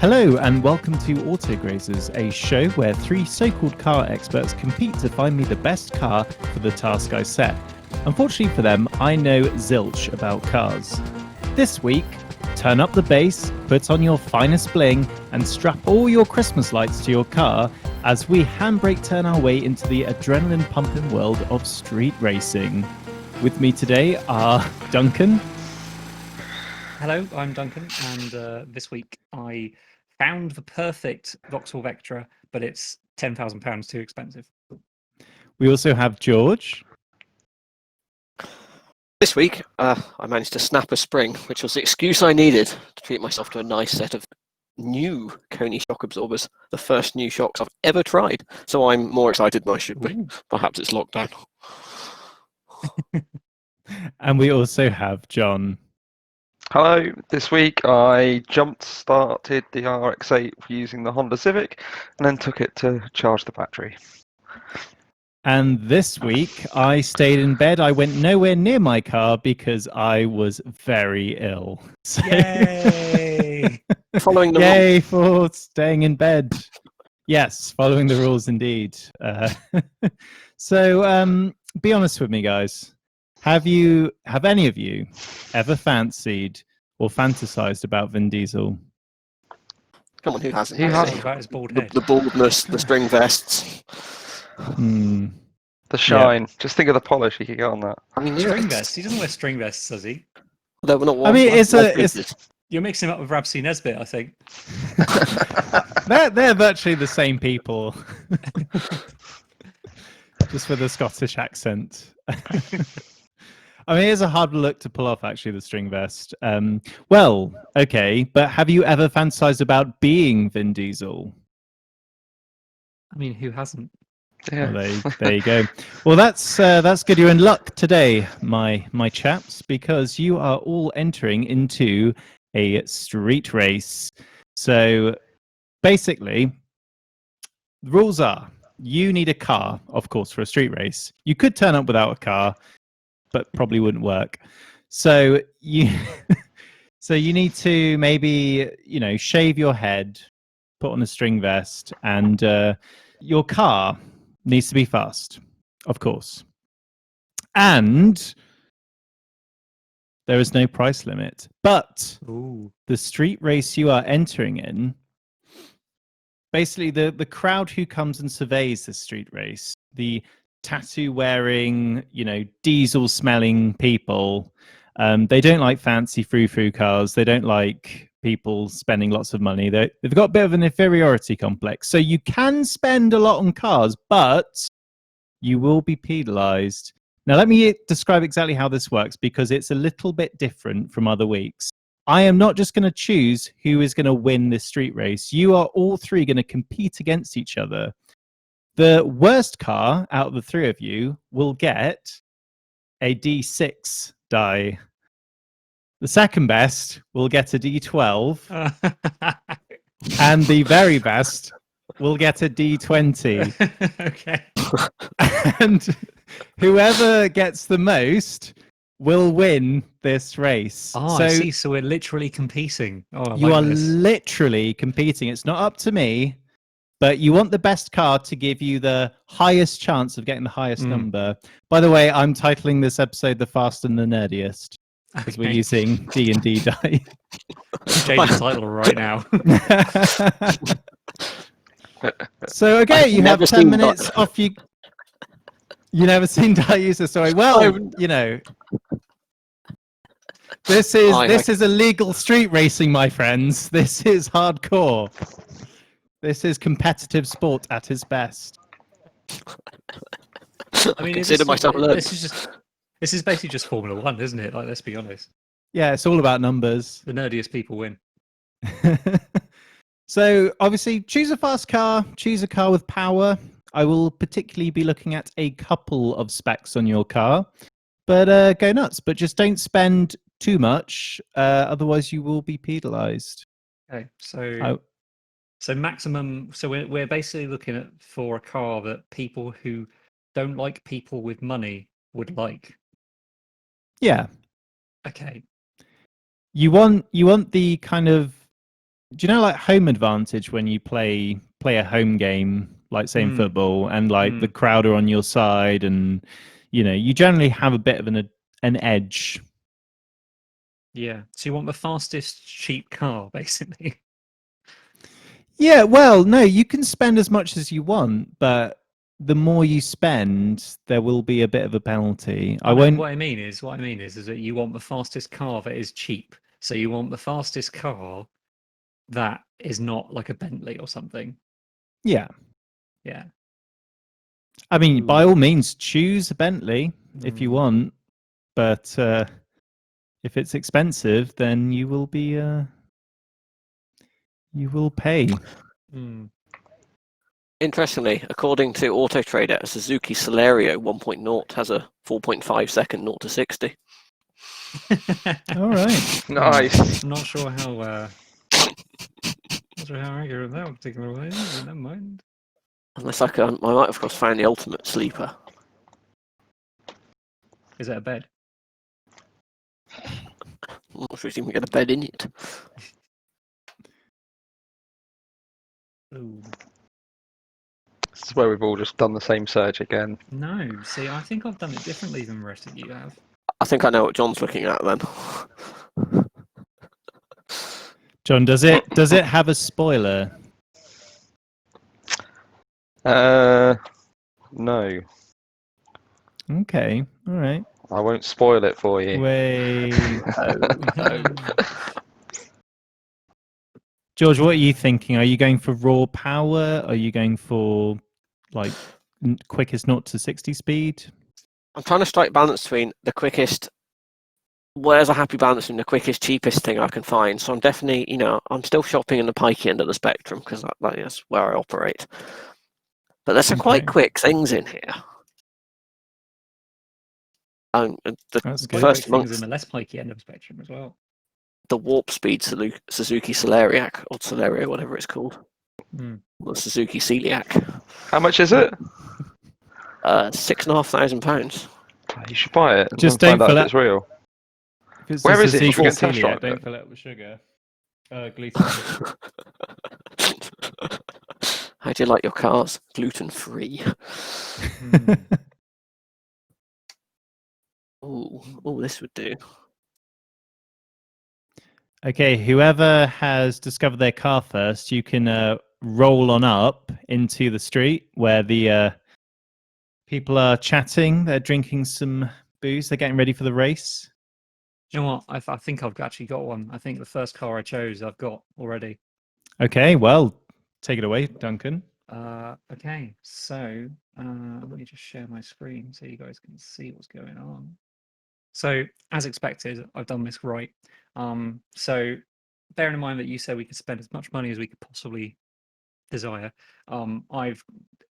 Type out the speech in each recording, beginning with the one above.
Hello and welcome to AutoGrazers, a show where three so-called car experts compete to find me the best car for the task I set. Unfortunately for them, I know zilch about cars. This week, turn up the bass, put on your finest bling, and strap all your Christmas lights to your car as we handbrake turn our way into the adrenaline-pumping world of street racing. With me today are Duncan. Hello, I'm Duncan, and this week I found the perfect Vauxhall Vectra, but it's £10,000 too expensive. We also have George. This week, I managed to snap a spring, which was the excuse I needed to treat myself to a nice set of new Coney shock absorbers, the first new shocks I've ever tried. So I'm more excited than I should be. Ooh. Perhaps it's lockdown. And we also have John. Hello, this week I jump-started the RX-8 using the Honda Civic and then took it to charge the battery. And this week I stayed in bed. I went nowhere near my car because I was very ill. So... Yay! Following the Yay for staying in bed. Yes, following the rules indeed. So be honest with me, guys. Have any of you ever fancied or fantasized about Vin Diesel? Come on, who hasn't? Who hasn't? About his bald head. The baldness, the string vests. The shine. Just think of the polish you could get on that. I mean, String vests. He doesn't wear string vests, does he? They were not I mean, it's You're mixing him up with Rabsy Nesbitt, I think. they're virtually the same people, just with a Scottish accent. I mean, it's a hard look to pull off, actually, the string vest. Well, okay, but have you ever fantasized about being Vin Diesel? I mean, who hasn't? Yeah. Well, there you go. Well, that's good. You're in luck today, my chaps, because you are all entering into a street race. So basically, the rules are you need a car, of course, for a street race. You could turn up without a car, but probably wouldn't work. So you need to maybe, shave your head, put on a string vest, and your car needs to be fast, of course. And there is no price limit. But the street race you are entering in, basically the crowd who comes and surveys the street race, the tattoo-wearing, diesel-smelling people, they don't like fancy frou-frou cars. They don't like people spending lots of money. They've got a bit of an inferiority complex. So you can spend a lot on cars, but you will be penalized. Now, let me describe exactly how this works, because it's a little bit different from other weeks. I am not just going to choose who is going to win this street race. You are all three going to compete against each other. The worst car out of the three of you will get a D6 die. The second best will get a D12. And the very best will get a D20. Okay. And whoever gets the most will win this race. Oh, so I see. So we're literally competing. Oh, you are literally competing. It's not up to me. But you want the best car to give you the highest chance of getting the highest number. By the way, I'm titling this episode "The Fast and the Nerdiest" because we're using D&D die. Change the title right now. So okay, I've you have never 10 seen minutes die. off. You never seen die user? Sorry. Well, this is illegal street racing, my friends. This is hardcore. This is competitive sport at its best. I mean, consider myself alert. This is basically just Formula One, isn't it? Like, let's be honest. Yeah, it's all about numbers. The nerdiest people win. So obviously, choose a fast car, choose a car with power. I will particularly be looking at a couple of specs on your car, but go nuts. But just don't spend too much, otherwise you will be penalized. Okay, so maximum. So we're basically looking for a car that people who don't like people with money would like. Yeah. Okay. You want the kind of do you know like home advantage when you play a home game, like say in football, and like the crowd are on your side, and you generally have a bit of an edge. Yeah. So you want the fastest cheap car, basically. Yeah, well, no, you can spend as much as you want, but the more you spend, there will be a bit of a penalty. What I mean is that you want the fastest car that is cheap. So you want the fastest car that is not like a Bentley or something. Yeah. Yeah. I mean, by all means, choose a Bentley if you want, but if it's expensive, then you will pay. Interestingly, according to AutoTrader, a Suzuki Celerio 1.0 has a 4.5 second 0 to 60. All right. Nice. I'm not sure how accurate that particular one is, but never mind. Unless I might have course found the ultimate sleeper. Is it a bed? I'm not sure it's even got a bed in it. Ooh. This is where we've all just done the same search again. No, see, I think I've done it differently than the rest of you have. I think I know what John's looking at then. John, does it have a spoiler? No. Okay, all right. I won't spoil it for you. Wait. George, what are you thinking? Are you going for raw power? Are you going for like quickest 0 to 60 speed? I'm trying to strike balance between the quickest. Where's a happy balance between the quickest, cheapest thing I can find? So I'm definitely, I'm still shopping in the pikey end of the spectrum because that is where I operate. But there's some quite quick things in here. That's good. First things in the less pikey end of the spectrum as well. The warp speed Suzuki Celeriac or Celerio, whatever it's called. Or Suzuki Celiac. How much is it? £6,500. You should buy it. Just and don't find fill out if it's real. Where is it? You can test drive Don't it. fill it with sugar. Gluten. How do you like your cars? Gluten free. Oh, this would do. Okay, whoever has discovered their car first, you can roll on up into the street where the people are chatting. They're drinking some booze. They're getting ready for the race. You know what? I think I've actually got one. I think the first car I chose, I've got already. Okay, well, take it away, Duncan. Okay, so let me just share my screen so you guys can see what's going on. So, as expected, I've done this right. So, bearing in mind that you said we could spend as much money as we could possibly desire, I've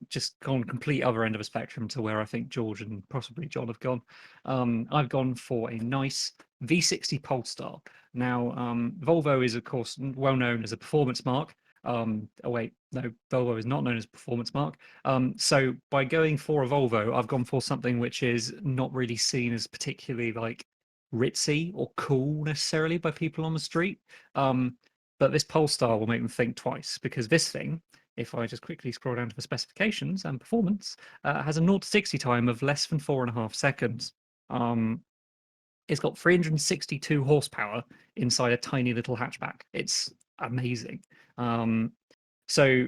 just gone complete other end of a spectrum to where I think George and possibly John have gone. I've gone for a nice V60 Polestar. Now, Volvo is, of course, well known as a performance mark. Volvo is not known as a performance mark. So by going for a Volvo, I've gone for something which is not really seen as particularly like ritzy or cool necessarily by people on the street. But this Polestar will make them think twice, because this thing, if I just quickly scroll down to the specifications and performance, has a 0 to 60 time of less than 4.5 seconds. It's got 362 horsepower inside a tiny little hatchback. It's amazing. So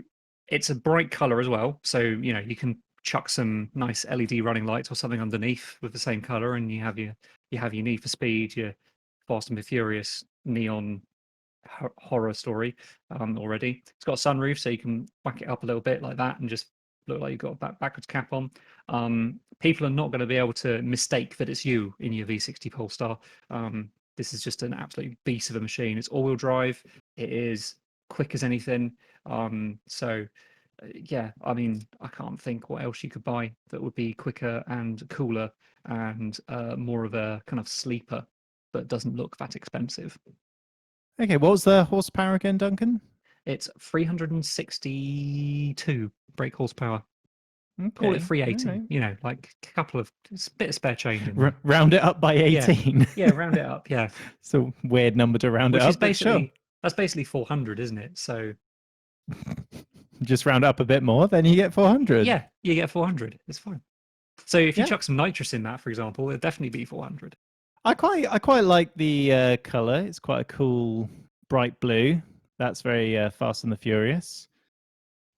it's a bright color as well. So, you can chuck some nice LED running lights or something underneath with the same color, and you have your Need for Speed, your Fast and the Furious neon horror story already. It's got a sunroof, so you can whack it up a little bit like that and just look like you've got a backwards cap on. People are not going to be able to mistake that it's you in your V60 Polestar. This is just an absolute beast of a machine. It's all-wheel drive. It is quick as anything. Yeah, I mean, I can't think what else you could buy that would be quicker and cooler and more of a kind of sleeper, but doesn't look that expensive. Okay, what was the horsepower again, Duncan? It's 362 brake horsepower. Okay. Call it 380. Right. Like a couple of bit of spare change in there. Round it up by 18. Yeah, round it up. Yeah. It's a weird number to round it up. Which is basically That's basically 400, isn't it? So Just round up a bit more, then you get 400. yeah, you get 400. It's fine. So if you Yeah. chuck some nitrous in that, for example, it'd definitely be 400. I quite like the color. It's quite a cool bright blue. That's very Fast and the Furious.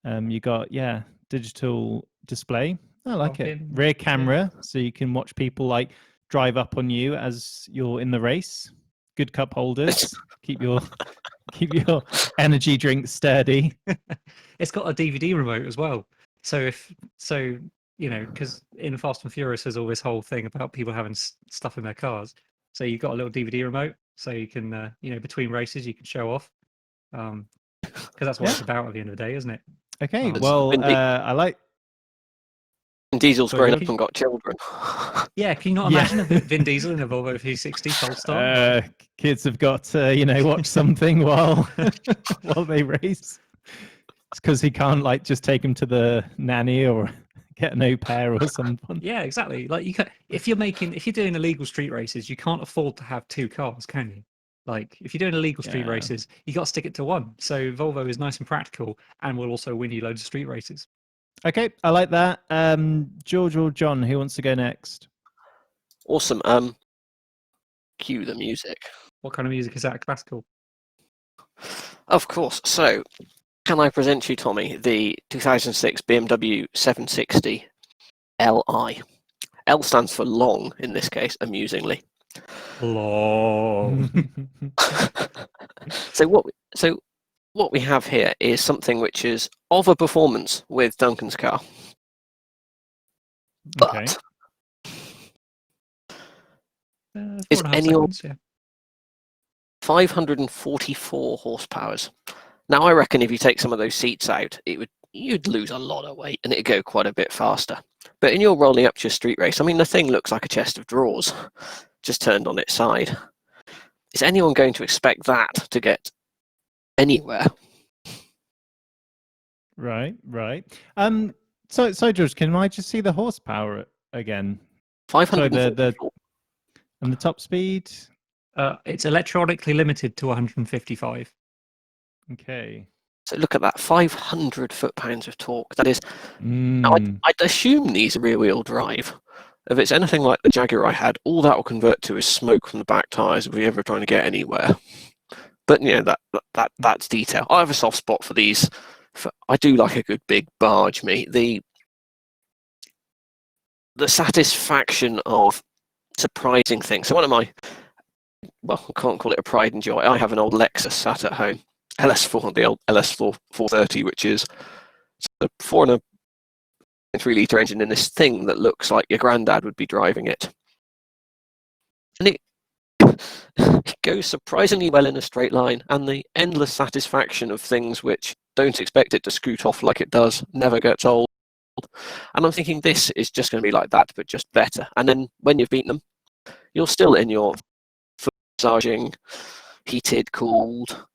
You got digital display. I like it. Fucking- Rear camera, so you can watch people like drive up on you as you're in the race. Good cup holders. keep your energy drink sturdy. It's got a DVD remote as well. So because in Fast and Furious there's all this whole thing about people having stuff in their cars. So you've got a little DVD remote, so you can between races you can show off. Because that's what it's about at the end of the day, isn't it? Okay, It's well, I like. Diesel's So grown you up can- and got children. Yeah, can you not Yeah. imagine a Vin Diesel in a Volvo V60 Polestar? Kids have got to, watch something while they race. It's because he can't just take them to the nanny or get an au pair or something. Yeah, exactly. Like if you're doing illegal street races, you can't afford to have two cars, can you? Like if you're doing illegal street Yeah. races, you got to stick it to one. So Volvo is nice and practical, and will also win you loads of street races. Okay, I like that. George or John, who wants to go next? Awesome. Cue the music. What kind of music is that? Classical. Of course. So, can I present you, Tommy, the 2006 BMW 760 Li? L stands for long in this case, amusingly. Long. So what we have here is something which is of a performance with Duncan's car, but Okay. Is 4.5 anyone- seconds, yeah. 544 horsepower. Now I reckon if you take some of those seats out, you'd lose a lot of weight and it'd go quite a bit faster. But in your rolling up to your street race, I mean, the thing looks like a chest of drawers, just turned on its side. Is anyone going to expect that to get anywhere? Right. So George, can I just see the horsepower again 544. and the top speed? It's electronically limited to 155. Okay. So look at that, 500 foot-pounds of torque. That is, Mm. I'd assume these are rear-wheel drive. If it's anything like the Jaguar I had, all that will convert to is smoke from the back tyres if we're ever trying to get anywhere. But that's detail. I have a soft spot for these. I do like a good big barge, me. The satisfaction of surprising things. So one of my, well, I can't call it a pride and joy. I have an old Lexus sat at home, LS4, the old LS4 430, which is a 4.3 litre engine in this thing that looks like your granddad would be driving it. And it goes surprisingly well in a straight line, and the endless satisfaction of things which don't expect it to scoot off like it does never gets old. And I'm thinking this is just going to be like that, but just better. And then when you've beaten them, you're still in your foot massaging, heated, cooled.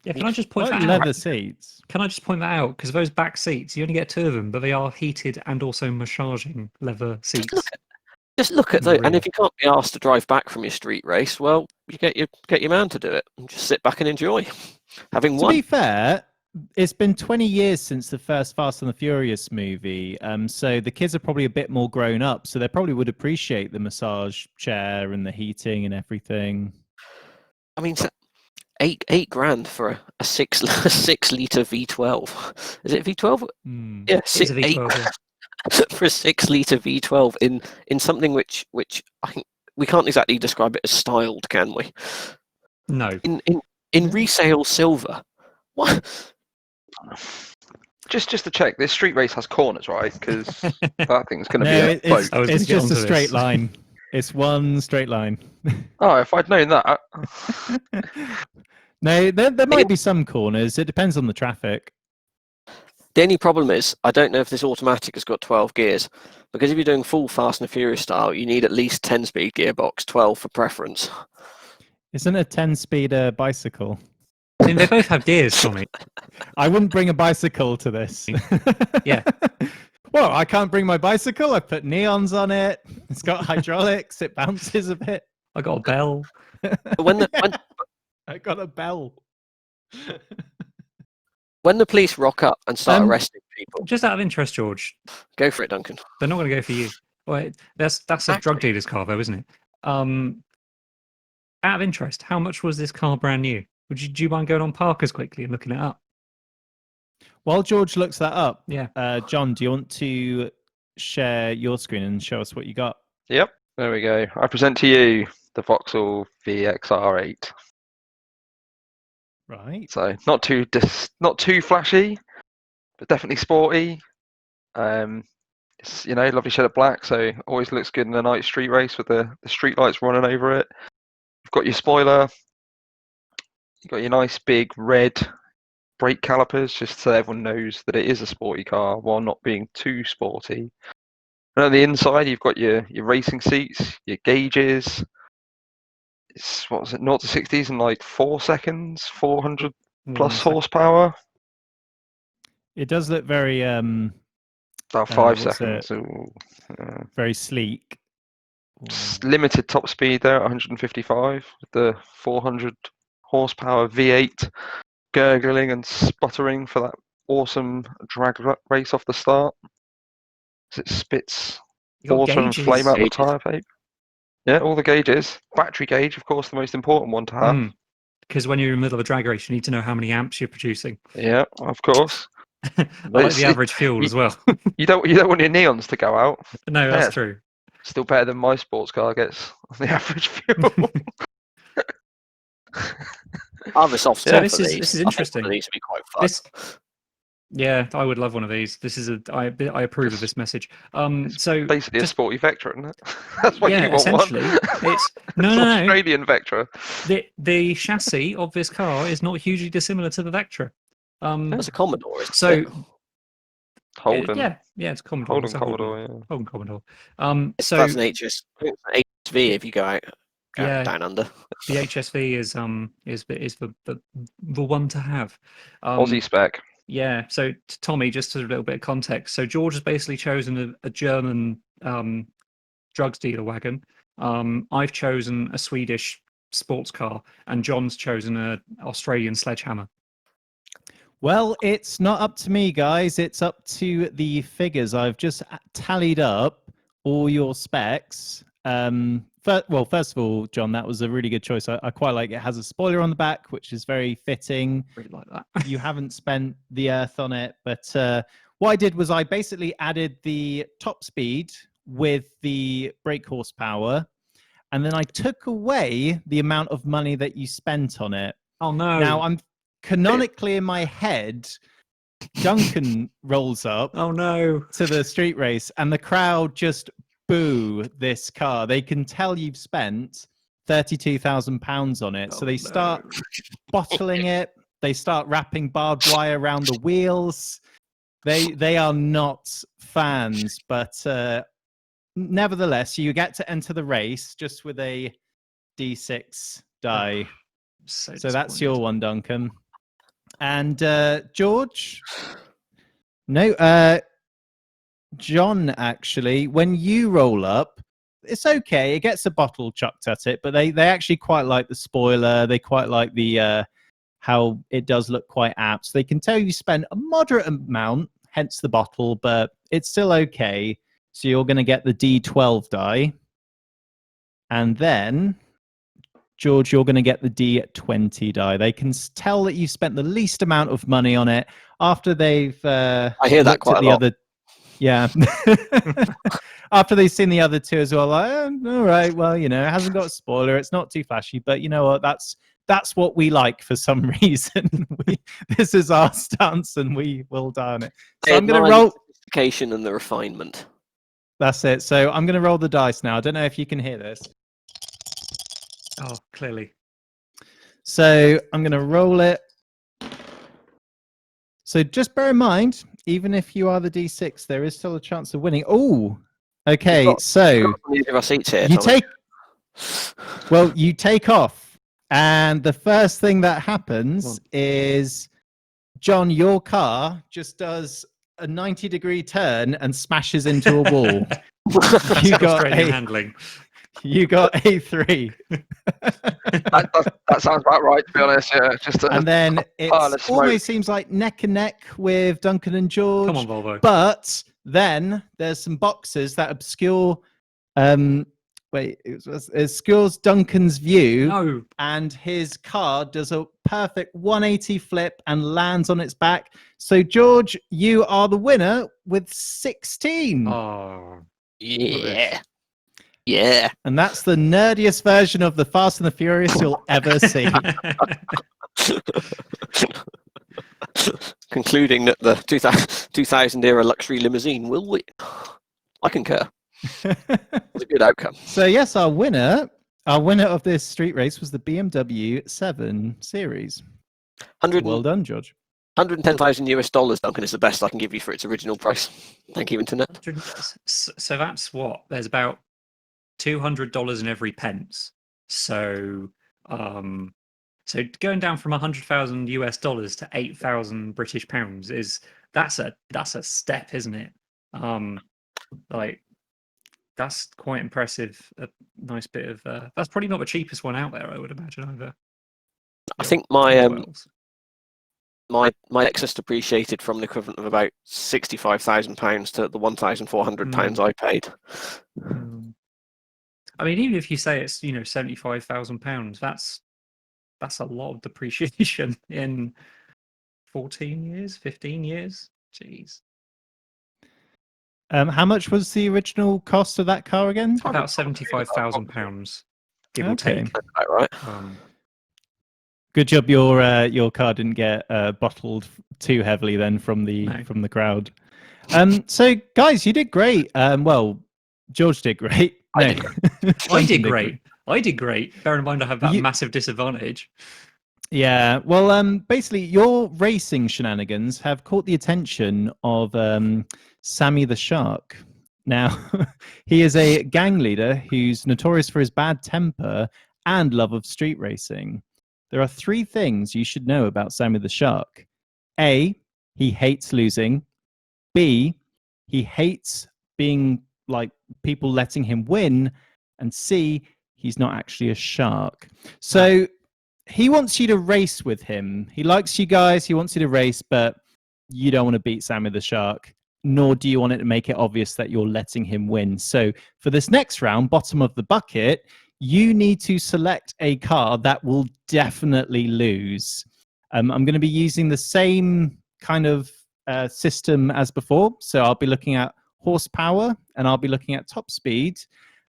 Yeah, can I just point Like that leather out? seats. Can I just point that out? Because those back seats, you only get two of them, but they are heated and also massaging leather seats. Just look at In the those. And rear. if you can't be asked to drive back from your street race, well, you get your man to do it and just sit back and enjoy having To won. be fair, it's been 20 years since the first Fast and the Furious movie, so the kids are probably a bit more grown up, so they probably would appreciate the massage chair and the heating and everything. I mean, eight grand for a 6 litre V12. Is it V12? Hmm. Yeah, It is a eight V12, yeah. for a 6 litre V12 in something which I think we can't exactly describe it as styled, can we? No. In resale silver. What? Just to check, this street race has corners, right? Because that thing's going to No, be a boat. I was it's gonna get just a onto straight this. line. It's one straight line. Oh, if I'd known that. No, there might be some corners. It depends on the traffic. The only problem is, I don't know if this automatic has got 12 gears, because if you're doing full Fast and Furious style, you need at least 10-speed gearbox, 12 for preference. Isn't a 10-speeder bicycle? I mean, they both have gears, Tommy. I wouldn't bring a bicycle to this. Yeah. Well, I can't bring my bicycle. I put neons on it. It's got hydraulics. It bounces a bit. I got a bell. But when I got a bell. When the police rock up and start arresting people, Just out of interest, George, go for it, Duncan. they're not going to go for you. Well, that's a drug Exactly. dealer's car, though, isn't it? Out of interest, how much was this car brand new? Do you mind going on Parker's quickly and looking it up? While George looks that up, Yeah. John, do you want to share your screen and show us what you got? Yep, there we go. I present to you the Vauxhall VXR8. Right. So not too flashy, but definitely sporty. It's lovely shade of black, so always looks good in a night street race with the street lights running over it. You've got your spoiler. You've got your nice big red brake calipers, just so everyone knows that it is a sporty car while not being too sporty. And on the inside, you've got your racing seats, your gauges. It's 0 to 60s in like 4 seconds, 400 plus horsepower. It does look very About 5 what's seconds. very sleek. Limited top speed there at 155 with the 400 horsepower V8 gurgling and sputtering for that awesome drag race off the start. As it spits You got water and gauges. flame out the Gauges. tyre vape. Yeah, all the gauges. Battery gauge, of course, the most important one to have. Because when you're in the middle of a drag race, you need to know how many amps you're producing. Yeah, of course. I like the average fuel as well. You don't want your neons to go out. No, that's Yeah. true. Still better than my sports car gets on the average fuel. I have a soft So spot this for is- these. this is I think one interesting. of these would be quite fun. Yeah, I would love one of these. This is I approve of this message. So Basically a just- sporty Vectra, isn't it? That's why Yeah, you want essentially, one. it's no, It's no, no. Australian Vectra. The chassis of this car is not hugely dissimilar to the Vectra. That's a Commodore, isn't So it? Holden. yeah, it's Commodore. Holden It's a Holden. Commodore, yeah. Holden Commodore. It's, So that's an HS, I think it's an HSV if you go out Yeah. down under. the HSV is the one to have. Aussie spec. Yeah. So Tommy, just a little bit of context. So George has basically chosen a German drugs dealer wagon. I've chosen a Swedish sports car, and John's chosen an Australian sledgehammer. Well, it's not up to me, guys. It's up to the figures. I've just tallied up all your specs. First of all, John, that was a really good choice. I quite like it. It has a spoiler on the back, which is very fitting. Really like that. You haven't spent the earth on it, but what I did was I basically added the top speed with the brake horsepower, and then I took away the amount of money that you spent on it. Oh no! Now I'm canonically in my head, Duncan rolls up Oh no! to the street race, and the crowd just boo this car. They can tell you've spent £32,000 on it, so they start bottling it. They start wrapping barbed wire around the wheels. They are not fans, but nevertheless, you get to enter the race just with a D6 die. So that's disappointed. your one, Duncan. And George? No, John, actually, when you roll up, it's okay. It gets a bottle chucked at it, but they actually quite like the spoiler. They quite like the how it does look quite apt. So they can tell you spent a moderate amount, hence the bottle, but it's still okay. So you're going to get the D12 die. And then, George, you're going to get the D20 die. They can tell that you've spent the least amount of money on it after they've I hear that looked quite at a the lot. other. Yeah. After they've seen the other two as well, like, all right, well, it hasn't got a spoiler. It's not too flashy, but you know what? That's what we like for some reason. This is our stance, and we will die on it. So I'm going to roll. The sophistication and the refinement. That's it. So I'm going to roll the dice now. I don't know if you can hear this. Oh, clearly. So I'm going to roll it. So just bear in mind, even if you are the D6, there is still a chance of winning. Oh, okay. So You've got our seats here, you Tommy. you take off, and the first thing that happens is, John, your car just does a 90-degree turn and smashes into a wall. That's You got Australian a- handling. You got A3. That sounds about right, to be honest. Yeah, just And then it pile of smoke. almost seems like neck and neck with Duncan and George. Come on, Volvo. But then there's some boxes that obscure it obscures Duncan's view, No. and his car does a perfect 180 flip and lands on its back. So George, you are the winner with 16. Oh. Yeah. Yeah. And that's the nerdiest version of the Fast and the Furious you'll ever see. Concluding that the 2000 era luxury limousine will win. I concur. It's a good outcome. So yes, our winner of this street race was the BMW 7 Series. 100, Well done, George. $110,000 Duncan is the best I can give you for its original price. Thank you, Internet. So that's what? There's about $200 in every pence. So so going down from $100,000 to 8,000 British pounds that's a step, isn't it? Like that's quite impressive. A nice bit of that's probably not the cheapest one out there, I would imagine either. I think my Lexus depreciated from the equivalent of about £65,000 to the £1,400 I paid. I mean, even if you say it's £75,000, that's a lot of depreciation in 14 years, 15 years. Jeez. How much was the original cost of that car again? About £75,000, give or Okay. take. Right, right. Good job your car didn't get bottled too heavily then from the crowd. So guys, you did great. Well, George did great. I No. I did Duncan great. I did great. Bear in mind, I have that massive disadvantage. Yeah. Well, basically, your racing shenanigans have caught the attention of Sammy the Shark. Now, he is a gang leader who's notorious for his bad temper and love of street racing. There are 3 things you should know about Sammy the Shark. A, he hates losing. B, he hates being like people letting him win. And C, he's not actually a shark. So he wants you to race with him. He likes you guys. He wants you to race, but you don't want to beat Sammy the Shark, nor do you want it to make it obvious that you're letting him win. So for this next round, bottom of the bucket, you need to select a car that will definitely lose. I'm going to be using the same kind of system as before. So I'll be looking at horsepower and I'll be looking at top speed.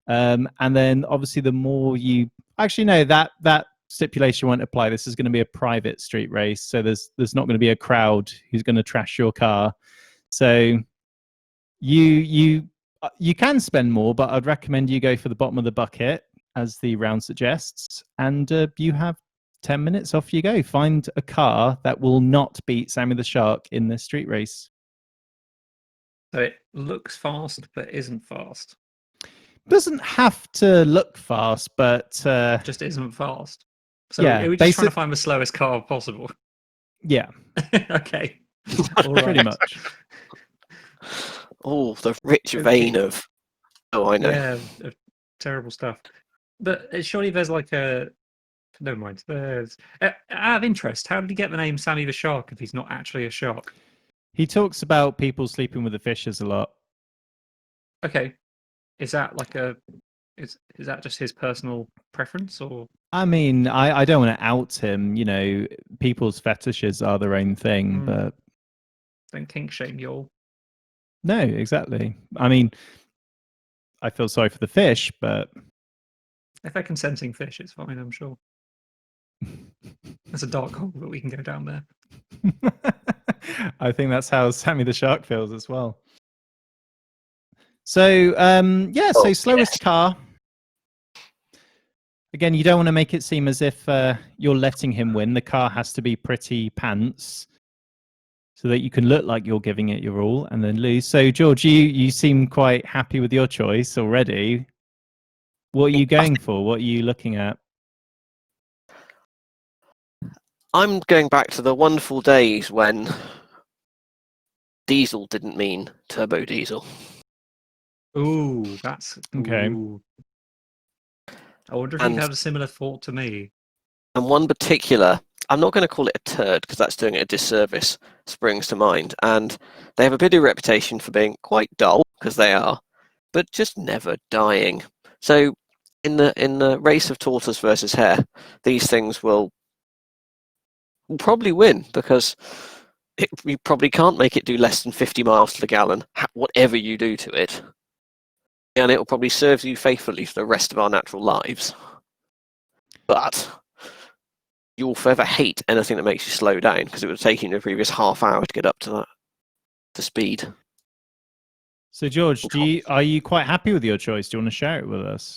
And then obviously the more you... Actually, no, that stipulation won't apply. This is going to be a private street race. So there's not going to be a crowd who's going to trash your car. So you can spend more, but I'd recommend you go for the bottom of the bucket, as the round suggests, and you have 10 minutes. Off you go. Find a car that will not beat Sammy the Shark in this street race. So it looks fast, but isn't fast. Doesn't have to look fast, but Just isn't fast. So yeah, we're just trying to find the slowest car possible. Yeah. Okay. Pretty much. Oh, the rich vein of... Oh, I know. Yeah, of terrible stuff. But surely there's like a... Never mind. There's... out of interest, how did he get the name Sammy the Shark if he's not actually a shark? He talks about people sleeping with the fishes a lot. Okay. Is that like a... Is that just his personal preference, or...? I mean, I don't want to out him. You know, people's fetishes are their own thing, but... Don't kink shame y'all. No, exactly. I mean, I feel sorry for the fish, but... If they're consenting fish, it's fine, I'm sure. There's a dark hole that we can go down there. I think that's how Sammy the Shark feels as well. So, so slowest car. Again, you don't want to make it seem as if you're letting him win. The car has to be pretty pants so that you can look like you're giving it your all and then lose. So, George, you seem quite happy with your choice already. What are you going for? What are you looking at? I'm going back to the wonderful days when diesel didn't mean turbo diesel. Ooh, that's... Okay. Ooh. I wonder if he had a similar thought to me. And one particular, I'm not going to call it a turd because that's doing it a disservice, springs to mind. And they have a bit of reputation for being quite dull, because they are, but just never dying. So in the race of tortoise versus hare, these things will probably win, because you probably can't make it do less than 50 miles to the gallon, whatever you do to it. And it will probably serve you faithfully for the rest of our natural lives. But you will forever hate anything that makes you slow down, because it would have taken you the previous half hour to get up to speed. So, George, are you quite happy with your choice? Do you want to share it with us?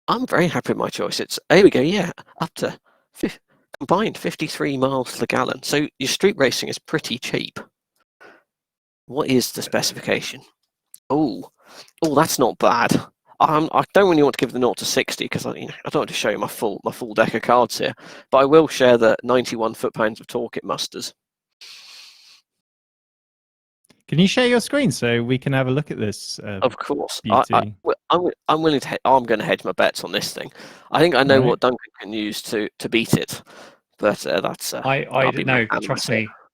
I'm very happy with my choice. Here we go, yeah, up to combined 53 miles to the gallon. So your street racing is pretty cheap. What is the specification? Oh, that's not bad. I don't really want to give the 0 to 60 because I don't want to show you my full deck of cards here, but I will share the 91 foot-pounds of torque it musters. Can you share your screen so we can have a look at this? Of course, beauty? I'm willing to. I'm going to hedge my bets on this thing. I think I know what Duncan can use to beat it, but that's. I don't know.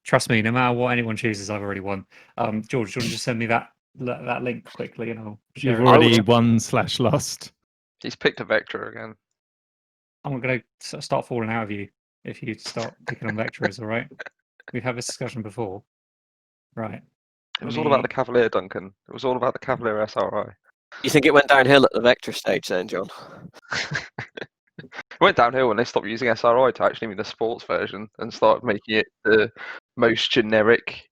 Trust me. No matter what anyone chooses, I've already won. George, do you want to just send me that link quickly, and I'll share You've it? already won/lost. He's picked a vector again. I'm going to start falling out of you if you start picking on vectors. All right, we've had this discussion before, right? It was all about the Cavalier, Duncan. It was all about the Cavalier SRI. You think it went downhill at the vector stage then, John? It went downhill when they stopped using SRI to actually mean the sports version and started making it the most generic.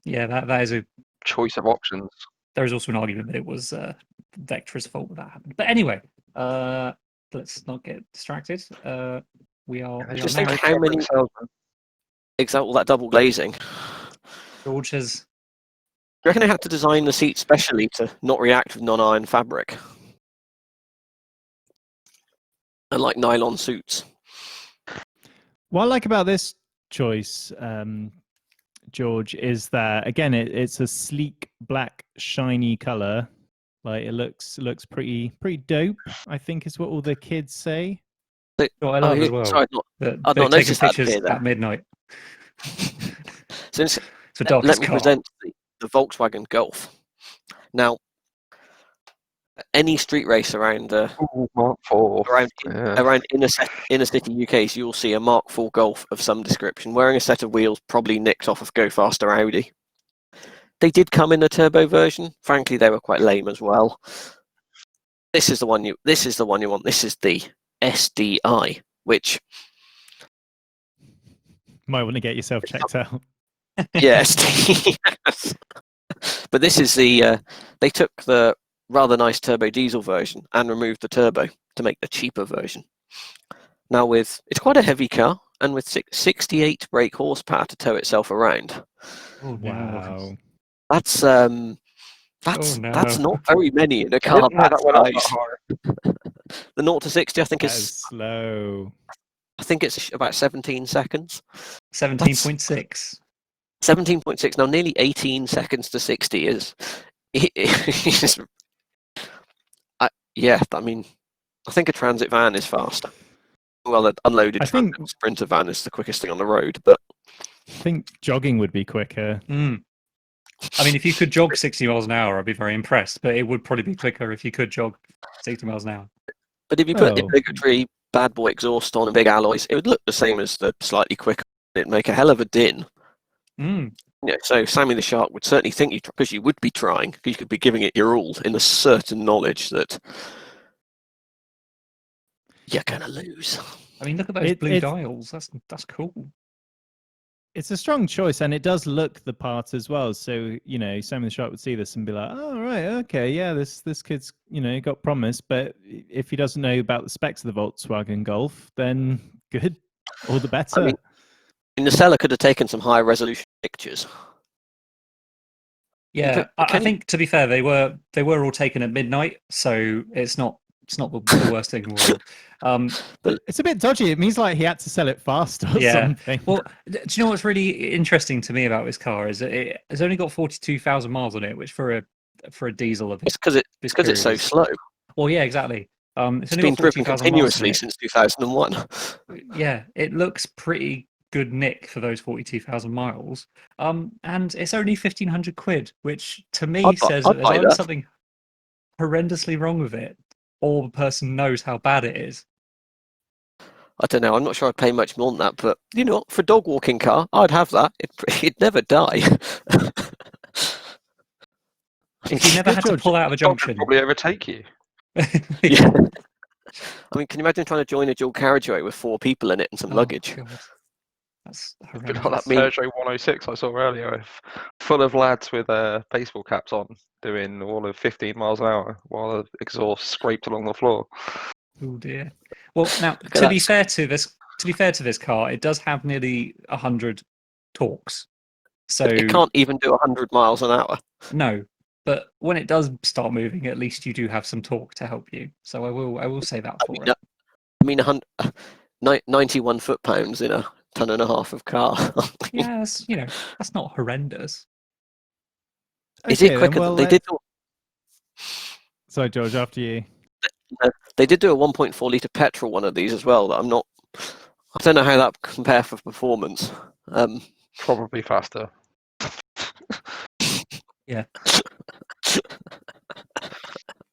Yeah, that is a choice of options. There is also an argument that it was Vector's fault that happened. But anyway, let's not get distracted. We are Just now. think how many. Exactly, all that double glazing. George has. Do you reckon they had to design the seat specially to not react with non-iron fabric? And like nylon suits. What I like about this choice, George, is that again it's a sleek, black, shiny color. Like it looks pretty dope, I think is what all the kids say. What I love as well. Sorry, I've not noticed pictures at midnight. Since let me present the Volkswagen Golf. Now, any street race around Mark IV. around inner city UKs, you'll see a Mark IV Golf of some description, wearing a set of wheels probably nicked off of Go Faster Audi. They did come in a turbo version. Frankly, they were quite lame as well. This is the one you want. This is the SDI, which might want to get yourself checked out. Yes. But this is the they took the rather nice turbo diesel version and removed the turbo to make the cheaper version. Now it's quite a heavy car, and with 68 brake horsepower to tow itself around. Oh, wow. That's not very many in a car that size. The 0 to 60 I think is slow. I think it's about 17 seconds. 17.6. 17.6. Now nearly 18 seconds to 60 is yeah, I mean, I think a transit van is faster. Well, an unloaded Sprinter van is the quickest thing on the road, but I think jogging would be quicker. I mean, if you could jog 60 miles an hour, I'd be very impressed, but it would probably be quicker if you could jog 60 miles an hour. But if you put the obligatory bad boy exhaust on and big alloys, it would look the same as the slightly quicker. It'd make a hell of a din. Yeah, so Sammy the Shark would certainly think you, because you would be trying, because you could be giving it your all in the certain knowledge that you're going to lose. I mean, look at those blue dials. That's cool. It's a strong choice, and it does look the part as well. So, Sammy the Shark would see this and be like, oh, right, okay, yeah, this kid's, got promise. But if he doesn't know about the specs of the Volkswagen Golf, then good, all the better. I mean, the seller could have taken some high resolution pictures. Yeah, I think, to be fair, they were all taken at midnight, so it's not the worst thing in the world. But it's a bit dodgy. It means like he had to sell it fast or something. Well, do you know what's really interesting to me about this car is that it's only got 42,000 miles on it, which for a diesel of it's because it's so slow. Well, yeah, exactly. It's It's only been got dripping 40,000 miles on continuously it. since 2001. Yeah, it looks pretty good nick for those 42,000 miles. And it's only 1,500 quid, which to me says that I'd there's buy either that. something horrendously wrong with it, or the person knows how bad it is. I don't know. I'm not sure I'd pay much more than that, but you know, for a dog walking car, I'd have that. It'd never die. If you never had to George, pull out of a Dog could junction, probably overtake you. Yeah. I mean, can you imagine trying to join a dual carriageway with 4 people in it and some Oh, luggage? God. That's A bit horrendous. like that Peugeot 106 I saw earlier, full of lads with baseball caps on, doing all of 15 miles an hour while the exhaust scraped along the floor. Oh dear. Well, now Look at to that. be fair to this car, it does have nearly 100 torques. So It can't even do 100 miles an hour. no, but when it does start moving, at least you do have some torque to help you. So I will say that for it. I mean, 91 foot-pounds in a ton and a half of car. Yeah, that's not horrendous. Is it Okay, then, quicker? well, They did. Sorry, George, after you. They did do a 1.4 litre petrol one of these as well. That I'm not. I don't know how that compare for performance. Probably faster. Yeah.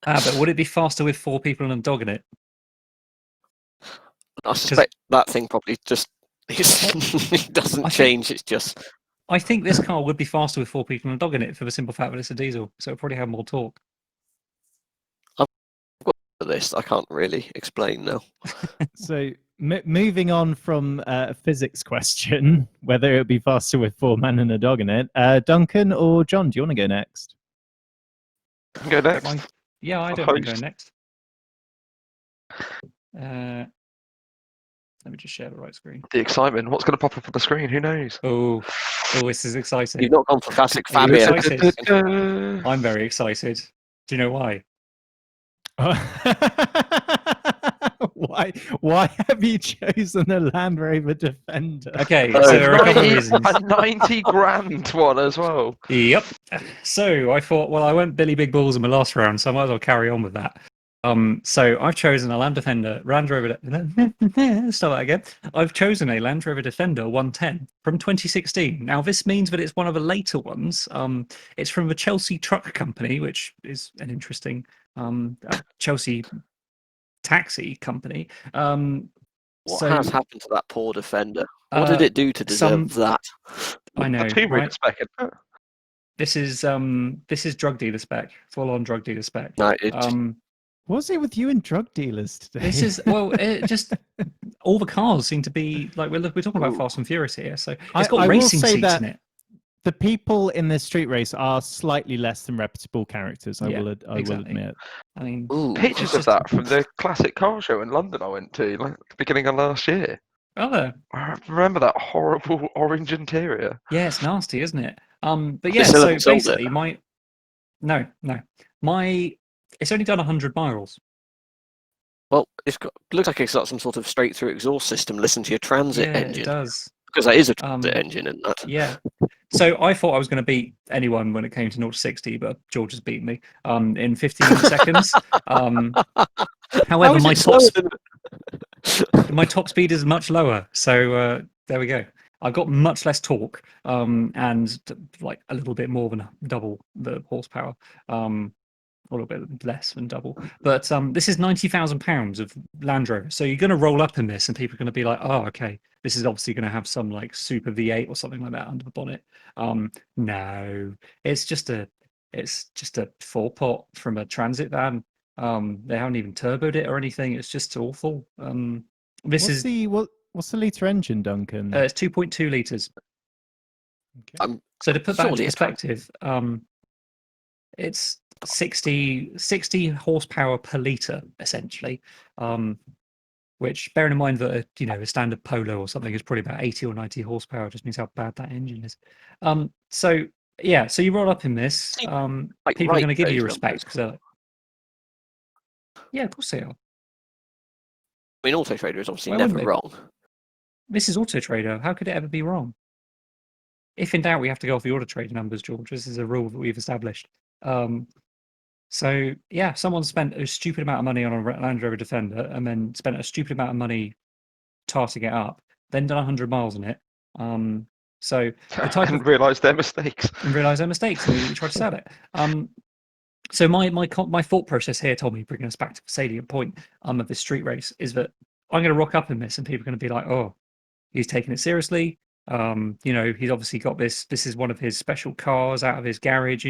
But would it be faster with 4 people and a dog in it? I suspect that thing probably just it doesn't change. It's just. I think this car would be faster with 4 people and a dog in it for the simple fact that it's a diesel, so it probably have more torque. This I can't really explain now. So, moving on from a physics question, whether it would be faster with 4 men and a dog in it, Duncan or John, do you want to go next? Go next. Yeah, I don't mind going next. Let me just share the right screen. The excitement. What's going to pop up on the screen? Who knows? Oh, this is exciting. You've not gone for classic Are you Fabio. excited? I'm very excited. Do you know why? Why have you chosen a Land Rover Defender? Okay, so there are a couple of reasons. A 90 grand one as well. Yep. So I thought, well, I went Billy Big Balls in my last round, so I might as well carry on with that. So I've chosen a Land Rover. Start that again. I've chosen a Land Rover Defender 110 from 2016. Now this means that it's one of the later ones. It's from the Chelsea Truck Company, which is an interesting Chelsea taxi company. What has happened to that poor Defender? What did it do to deserve that? I know. A 2 right? spec, isn't it? This is drug dealer spec, full on drug dealer spec. No, What's it with you and drug dealers today? This is just all the cars seem to be like we're talking about Fast and Furious here, so it's got racing seats in it. The people in this street race are slightly less than reputable characters. I will exactly. admit. I mean, pictures of that from the classic car show in London I went to, like the beginning of last year. Oh, there. I remember that horrible orange interior. Yeah, it's nasty, isn't it? But yeah, so basically, it's only done 100 miles. Well, looks like it's got some sort of straight-through exhaust system. Listen to your transit engine. It does. Because that is a transit engine, isn't that? Yeah. So I thought I was going to beat anyone when it came to 0 to 60, but George has beaten me in 15 seconds. However, my top speed is much lower. So there we go. I've got much less torque and like a little bit more than double the horsepower. A little bit less than double, but this is £90,000 of Land Rover. So you're going to roll up in this, and people are going to be like, "Oh, okay, this is obviously going to have some like super V8 or something like that under the bonnet." No, it's just a four-pot from a transit van. They haven't even turboed it or anything. It's just awful. What's the litre engine, Duncan? It's 2.2 litres. Okay. So to put that into perspective, it's 60 horsepower per litre, essentially. Which, bearing in mind that a standard Polo or something is probably about 80 or 90 horsepower, just means how bad that engine is. So you roll up in this. People are going to give you respect because they're like, yeah, of course they are. I mean, Auto Trader is obviously never wrong. This is Auto Trader. How could it ever be wrong? If in doubt, we have to go off the Auto Trader numbers, George. This is a rule that we've established. So yeah, someone spent a stupid amount of money on a Land Rover Defender, and then spent a stupid amount of money tarting it up, then done 100 miles on it. So the type and of realise their mistakes. and realised their mistakes and immediately tried to sell it. So my thought process here, Tommy, bringing us back to the salient point of this street race, is that I'm going to rock up in this, and people are going to be like, "Oh, he's taking it seriously." He's obviously got this. This is one of his special cars out of his garage.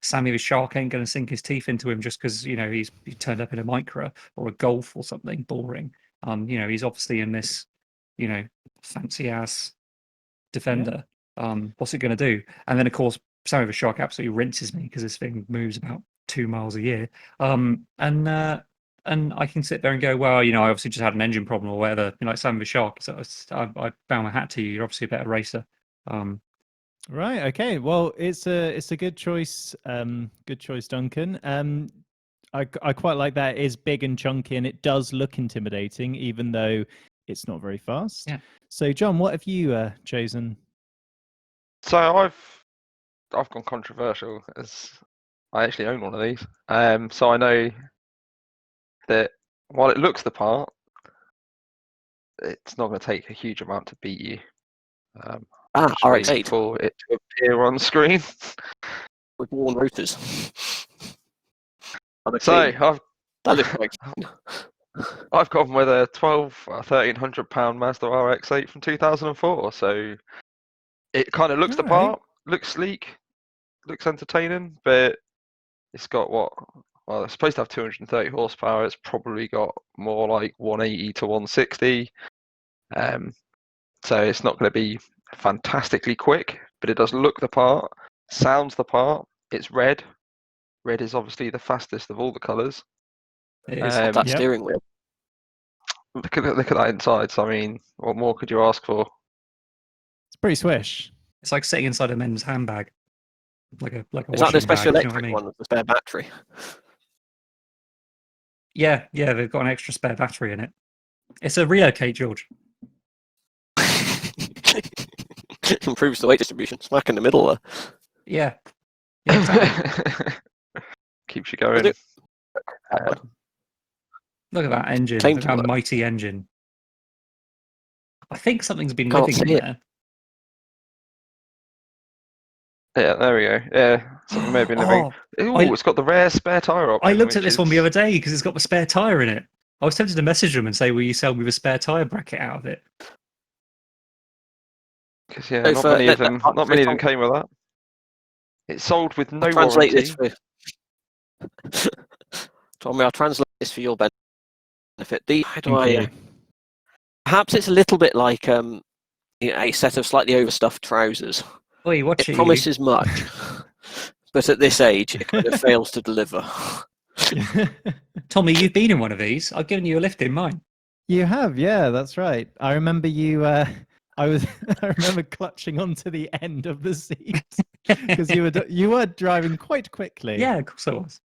Sammy the Shark ain't going to sink his teeth into him just because he turned up in a Micra or a Golf or something boring. He's obviously in this, fancy ass Defender. What's it going to do? And then of course, Sammy the Shark absolutely rinses me because this thing moves about 2 miles a year. And I can sit there and go, well, I obviously just had an engine problem or whatever. Like Sammy the Shark. So I found my hat to you. You're obviously a better racer. Right. Okay. Well, it's a good choice. Good choice, Duncan. I quite like that. It is big and chunky, and it does look intimidating, even though it's not very fast. Yeah. So, John, what have you chosen? So I've gone controversial as I actually own one of these. So I know that while it looks the part, it's not going to take a huge amount to beat you. Just waiting RX-8 for it to appear on screen. with worn rotors. So That looks like I've gone with a 1,300 pound Mazda RX-8 from 2004. So it kind of looks the Alright. part, looks sleek, looks entertaining, but it's got well, it's supposed to have 230 horsepower. It's probably got more like 180 to 160. So it's not going to be fantastically quick, but it does look the part, sounds the part. It's red. Red is obviously the fastest of all the colours. It is. that Yep. steering wheel. Look at that inside. So I mean, what more could you ask for? It's pretty swish. It's like sitting inside a men's handbag, like a Is that the washing special bag. You know electric what I mean? one with the spare battery? Yeah, they've got an extra spare battery in it. It's a relocate, George. Improves the weight distribution. Smack in the middle there. Yeah. Exactly. Keeps you going. it- Look at that engine. Claim Look to how work. mighty engine. I think something's been Can't living in see it. there. Yeah, there we go. Yeah, something may have been living. Oh, Ooh, it's got the rare spare tyre option. I looked at which this one the is- other day because it's got the spare tyre in it. I was tempted to message them and say, will you sell me the spare tyre bracket out of it? Because yeah, So not for- many of let- them. let- Not many of them I'll- came with that. It's sold with no I'll translate warranty. this for Tommy. I'll translate this for your benefit. Thank you. Perhaps it's a little bit like a set of slightly overstuffed trousers. Oi, watch It it, promises much, but at this age, it kind of fails to deliver. Tommy, you've been in one of these. I've given you a lift in mine. You have, yeah, that's right. I remember you. I remember clutching onto the end of the seat because you were driving quite quickly. Yeah, of course I was.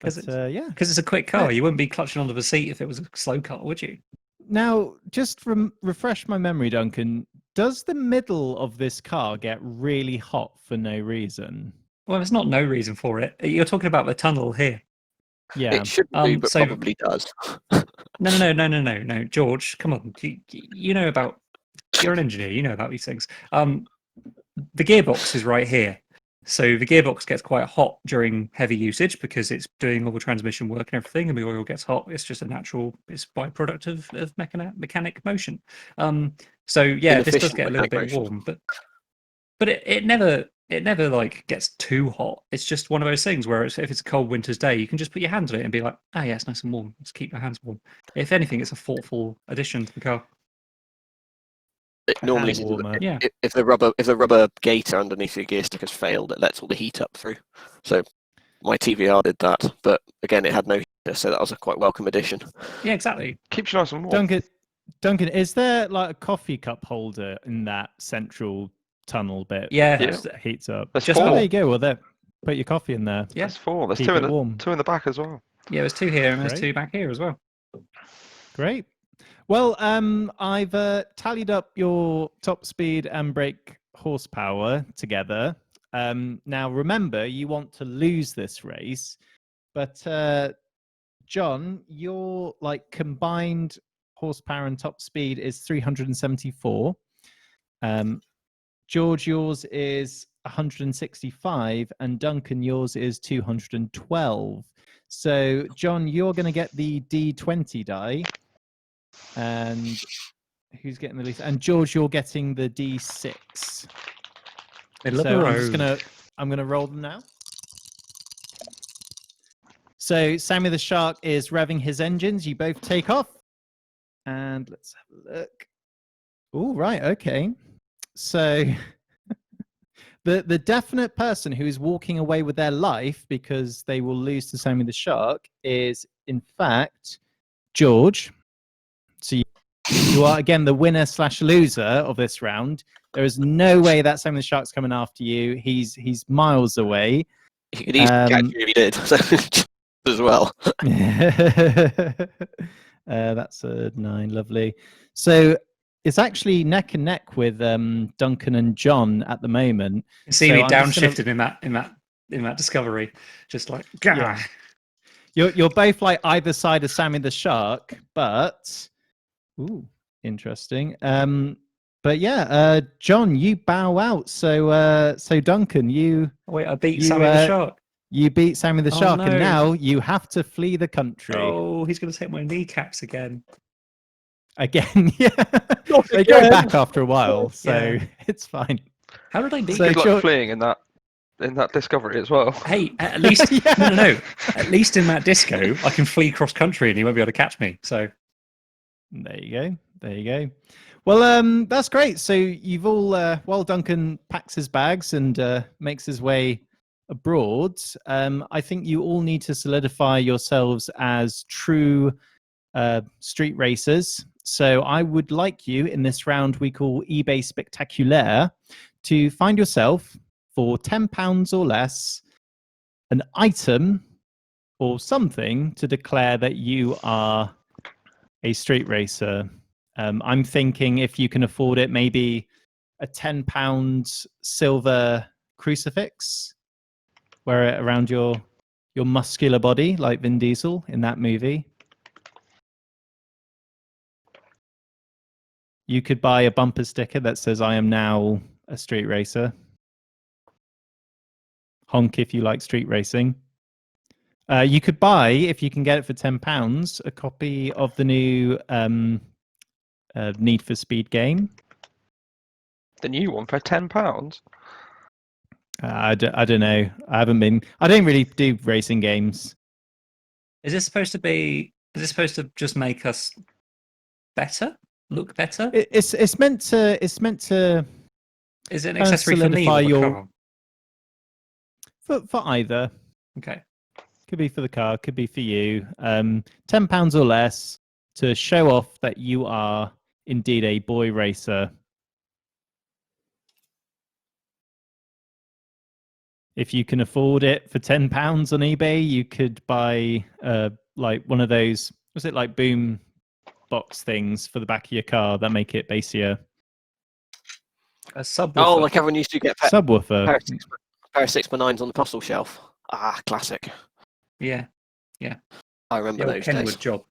But, yeah. Because it's a quick car. You wouldn't be clutching onto the seat if it was a slow car, would you? Now, just refresh my memory, Duncan. Does the middle of this car get really hot for no reason? Well, there's not no reason for it. You're talking about the tunnel here. Yeah. It shouldn't do, but so- probably does. No, George, come on. You know about. You're an engineer. You know about these things. The gearbox is right here. So the gearbox gets quite hot during heavy usage because it's doing all the transmission work and everything, and the oil gets hot. It's just a natural, it's byproduct of mechanic motion. So yeah, this does Inefficient get a little bit mechanic motion. warm, but it never like gets too hot. It's just one of those things where if it's a cold winter's day, you can just put your hands on it and be like, oh yeah, it's nice and warm. Just keep your hands warm. If anything, it's a thoughtful addition to the car. It normally, hand warmer. Yeah. if the rubber gaiter underneath your gear stick has failed, it lets all the heat up through. So my TVR did that, but again, it had no heater, so that was a quite welcome addition. Yeah, exactly. Keeps you nice and warm. Duncan, is there like a coffee cup holder in that central tunnel bit? Yeah. that heats up. There's Just Oh, four. there you go. Well, there, put your coffee in there. Yeah. There's four. There's Keep two it warm. two in the back as well. Yeah, there's two here and there's Great. two back here as well. Great. Well, I've tallied up your top speed and brake horsepower together. Now, remember, you want to lose this race. But John, your like combined horsepower and top speed is 374. George, yours is 165, and Duncan, yours is 212. So, John, you're going to get the D20 die, and who's getting the least? And George, you're getting the D6. Middle of the So road. I'm gonna roll them now. So Sammy the Shark is revving his engines. You both take off, and let's have a look. Oh, right, okay. So the definite person who is walking away with their life because they will lose to Sammy the Shark is, in fact, George. So you are again the winner / loser of this round. There is no way that Sammy the Shark's coming after you. He's miles away. He could easily catch you if he did, so, as well. That's a 9, lovely. So it's actually neck and neck with Duncan and John at the moment. You see So me I'm just downshifted in that discovery, just like gah. Yeah. You're both like either side of Sammy the Shark, but interesting. But yeah, John, you bow out. So Duncan, you Wait, I beat Sammy the Shark. You beat Sammy the Oh, Shark, no. and now you have to flee the country. Oh, he's going to take my kneecaps again. Again, yeah. Not They go again. back after a while, so Yeah. it's fine. How did I beat So him? Good luck George- fleeing in that discovery as well. Hey, at least Yeah. no. At least in that disco, I can flee cross country, and he won't be able to catch me. So There you go. There you go. Well, that's great. So you've all, while Duncan packs his bags and makes his way abroad, I think you all need to solidify yourselves as true street racers. So I would like you in this round we call eBay Spectaculaire to find yourself for £10 or less an item or something to declare that you are a street racer. I'm thinking if you can afford it, maybe a £10 silver crucifix, wear it around your muscular body like Vin Diesel in that movie. You could buy a bumper sticker that says I am now a street racer. Honk if you like street racing. You could buy, if you can get it for £10, a copy of the new Need for Speed game. The new one for £10. I don't know. I don't really do racing games. is this supposed to just make us better, look better? It's meant to Is it an kind of accessory for me solidify or the your- car? for either. Okay. Could be for the car, could be for you. £10 or less to show off that you are indeed a boy racer. If you can afford it for £10 on eBay, you could buy like one of those, was it like boom box things for the back of your car that make it bassier? A subwoofer. Oh, like everyone used to get a Subwoofer. pair of 6x9s on the postal shelf. Ah, classic. Yeah. I remember The old those Kenwood days. job.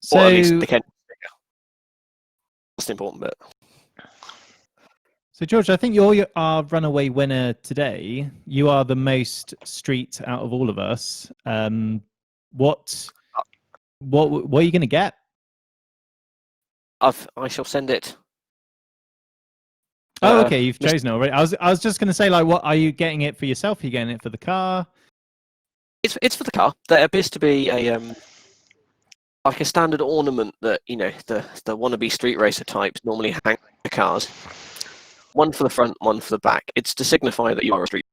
So Or at least the Ken sticker. That's the important bit. So, George, I think you're our runaway winner today. You are the most street out of all of us. What are you going to get? I shall send it. Oh, Uh, okay, you've Mr. chosen already. I was just going to say, like, what are you getting it for yourself? Are you getting it for the car? It's for the car. There appears to be a like a standard ornament that the wannabe street racer types normally hang on the cars. One for the front, one for the back. It's to signify that you are a street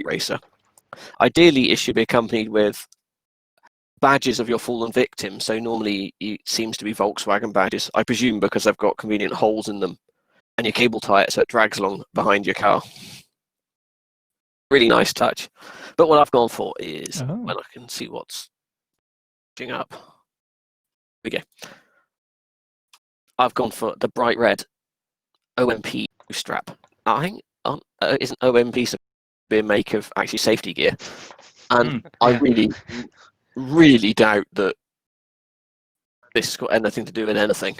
racer. Ideally, it should be accompanied with badges of your fallen victim. So normally it seems to be Volkswagen badges, I presume, because they've got convenient holes in them, and your cable tie it so it drags along behind your car. Really nice touch. But what I've gone for is when I can see what's up. Here we go. I've gone for the bright red OMP strap. I think isn't OMP a make of actually safety gear? And I yeah. really, really doubt that this has got anything to do with anything.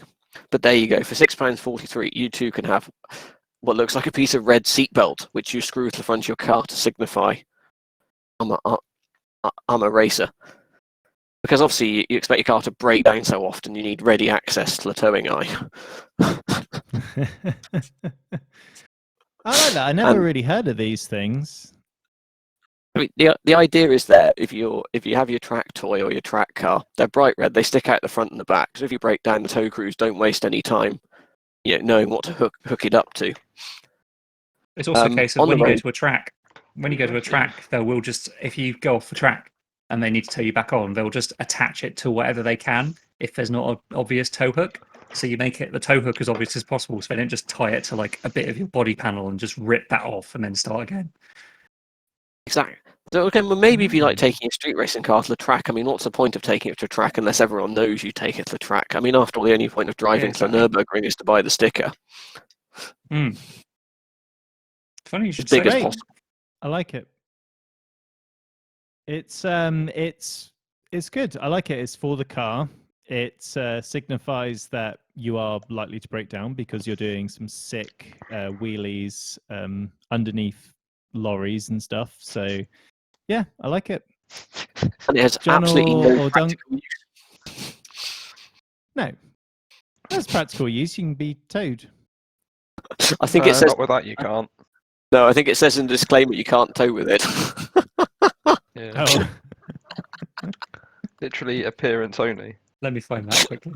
But there you go. For £6.43, you too can have what looks like a piece of red seatbelt, which you screw to the front of your car to signify I'm a racer. Because obviously you expect your car to break down so often, you need ready access to the towing eye. I like that. I never And- really heard of these things. I mean, the idea is there. If you have your track toy or your track car, they're bright red. They stick out the front and the back. So if you break down the tow crews, don't waste any time, knowing what to hook it up to. It's also a case of on when the you go road- to a track, they will just, if you go off the track and they need to tow you back on, they'll just attach it to whatever they can if there's not an obvious tow hook. So you make it the tow hook as obvious as possible, so they don't just tie it to like a bit of your body panel and just rip that off and then start again. Exactly. So again, well, maybe if you like taking a street racing car to the track, I mean, what's the point of taking it to a track unless everyone knows you take it to the track? I mean, after all, the only point of driving to the Nürburgring is to buy the sticker. Funny you should As big say as Great. possible. I like it. It's good. I like it. It's for the car. It signifies that you are likely to break down because you're doing some sick wheelies underneath lorries and stuff. So, yeah, I like it. And it has John absolutely or no Dunk- practical use. No, that's practical use. You can be towed. I think it says not with that you can't. no. I think it says in the disclaimer you can't tow with it. Yeah. Oh, Literally appearance only. Let me find that quickly.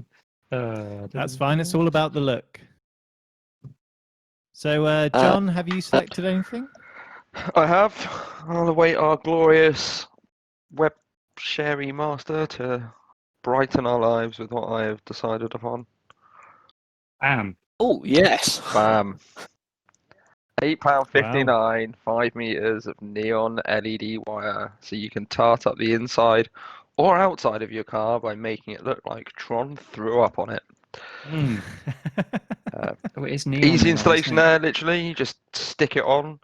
that's fine. It's all about the look. So, John, have you selected anything? I have. I'll await our glorious web sharey master to brighten our lives with what I have decided upon. Bam. Oh yes. Bam. £8.59, 5 meters of neon LED wire, so you can tart up the inside or outside of your car by making it look like Tron threw up on it. Oh, it is neon. Easy now, installation isn't it? there, literally. You just stick it on.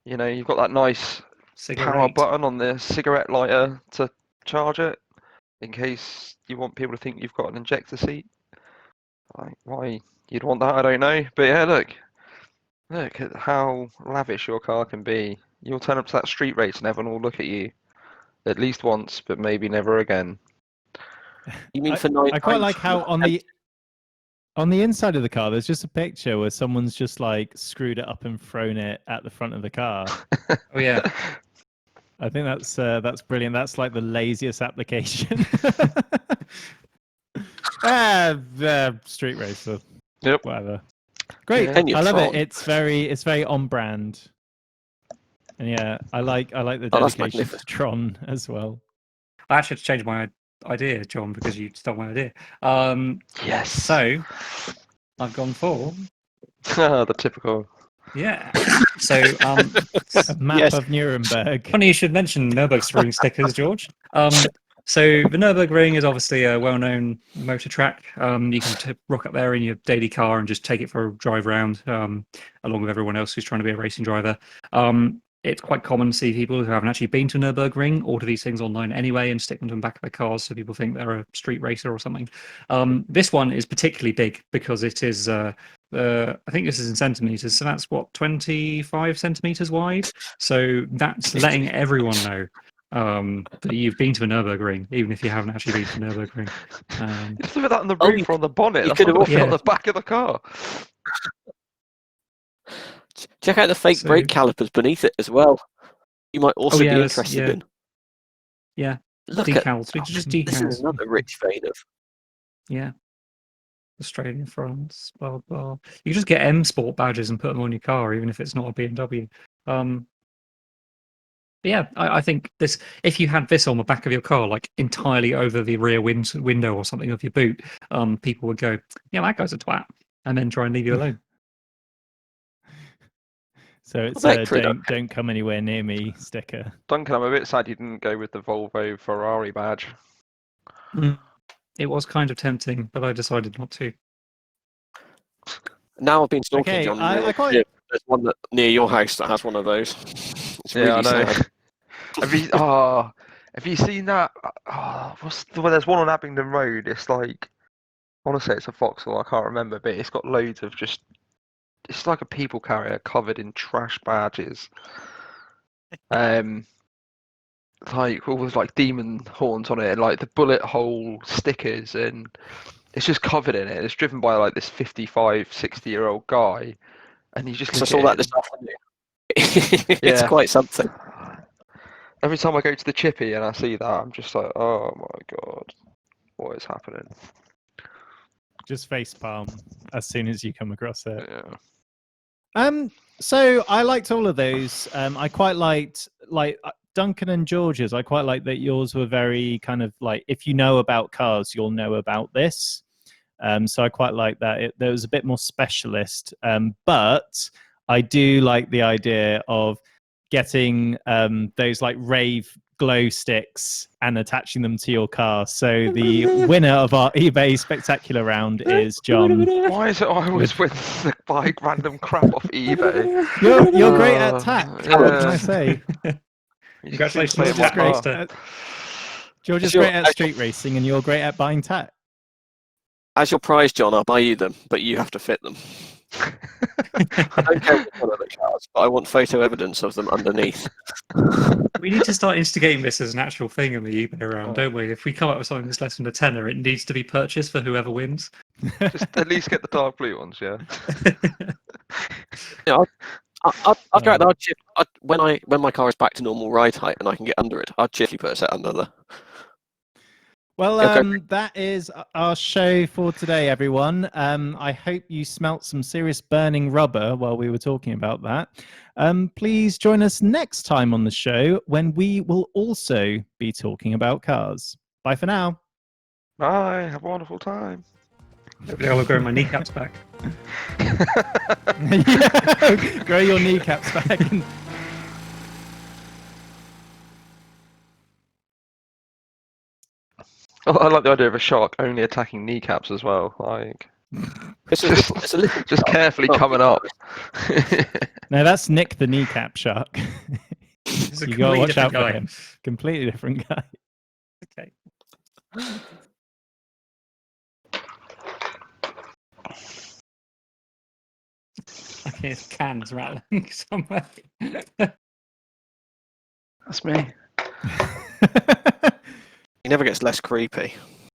You know, you've got that nice power Cigarette. button on the cigarette lighter to charge it, in case you want people to think you've got an injector seat. Like, why you'd want that, I don't know. But yeah, look at how lavish your car can be. You'll turn up to that street race and everyone will look at you at least once, but maybe never again. You mean for 9 I quite times like how on the inside of the car, there's just a picture where someone's just like screwed it up and thrown it at the front of the car. Oh yeah. I think that's brilliant. That's like the laziest application. Street racer. Yep. Whatever. Great. Yeah. And you're I love Tron. it. It's very on brand. And yeah, I like the Oh, that's dedication to magnificent. Tron as well. I actually had to change my idea, John, because you stole my idea. Yes. So I've gone for The typical. yeah. So A map Yes. of Nuremberg. funny you should mention Nürburgring stickers, George. So the Nürburgring is obviously a well-known motor track. You can rock up there in your daily car and just take it for a drive around, along with everyone else who's trying to be a racing driver. It's quite common to see people who haven't actually been to Nürburgring order these things online anyway and stick them to the back of their cars so people think they're a street racer or something. This one is particularly big because it is, I think this is in centimeters, so that's what, 25 centimeters wide? So that's letting everyone know that you've been to a Nürburgring, even if you haven't actually been to Nürburgring. You just put that on the Oh, roof or on the bonnet. you That's could not have going to fit on also- the back of the car. Check out the fake So- brake calipers beneath it as well. You might also be there's- interested in. Yeah, Look at decals. These are just this is decals. another rich vein of. Yeah. Australia, France, blah, blah. You can just get M Sport badges and put them on your car, even if it's not a BMW. But yeah, I think this. If you had this on the back of your car, like entirely over the rear window or something of your boot, people would go, "Yeah, that guy's a twat," and then try and leave you alone. So it's Well, they're don't come anywhere near me sticker. Duncan, I'm a bit sad you didn't go with the Volvo Ferrari badge. It was kind of tempting, but I decided not to. Now I've been stalking Okay, John. I Near- quite- There's one near your house that has one of those. It's Yeah, really I know. sad. Have you seen that? There's one on Abingdon Road. It's like, I want to say it's a Vauxhall. I can't remember, but it's got loads of just. It's like a people carrier covered in trash badges. Like all with like demon horns on it, and like the bullet hole stickers, and it's just covered in it. It's driven by like this 55, 60-year-old guy, and you just So I look saw at that it. this afternoon. It's Yeah. quite something. Every time I go to the chippy and I see that, I'm just like, oh my god, what is happening? Just facepalm as soon as you come across it. Yeah. So I liked all of those. I quite liked Duncan and George's. I quite like that yours were very kind of like, if you know about cars, you'll know about this. So I quite like that. There was a bit more specialist, but I do like the idea of getting those like rave glow sticks and attaching them to your car. So the winner of our eBay spectacular round is John. Why is it I always win the buy random crap off eBay? You're great at tact. What can I say? Congratulations Play on in the my tact car. master. George is As your- great at street racing, and you're great at buying tack. As your prize, John, I'll buy you them, but you have to fit them. I don't care which one of the cars, but I want photo evidence of them underneath. We need to start instigating this as an actual thing in the eBay round, don't we? If we come up with something that's less than a tenner, it needs to be purchased for whoever wins. Just at least get the dark blue ones, yeah. I'll try it. When my car is back to normal ride height and I can get under it, I'll cheerfully put a set under there. Well, Okay. that is our show for today, everyone. I hope you smelt some serious burning rubber while we were talking about that. Please join us next time on the show when we will also be talking about cars. Bye for now. Bye, have a wonderful time. Hopefully I'll grow my kneecaps back. Yeah, grow your kneecaps back. I like the idea of a shark only attacking kneecaps as well. Like, It's a little just carefully Oh. coming up. No, that's Nick the kneecap shark. He's a You gotta completely watch out different for guy. him. Completely different guy. Okay. I can hear cans rattling somewhere. That's me. He never gets less creepy.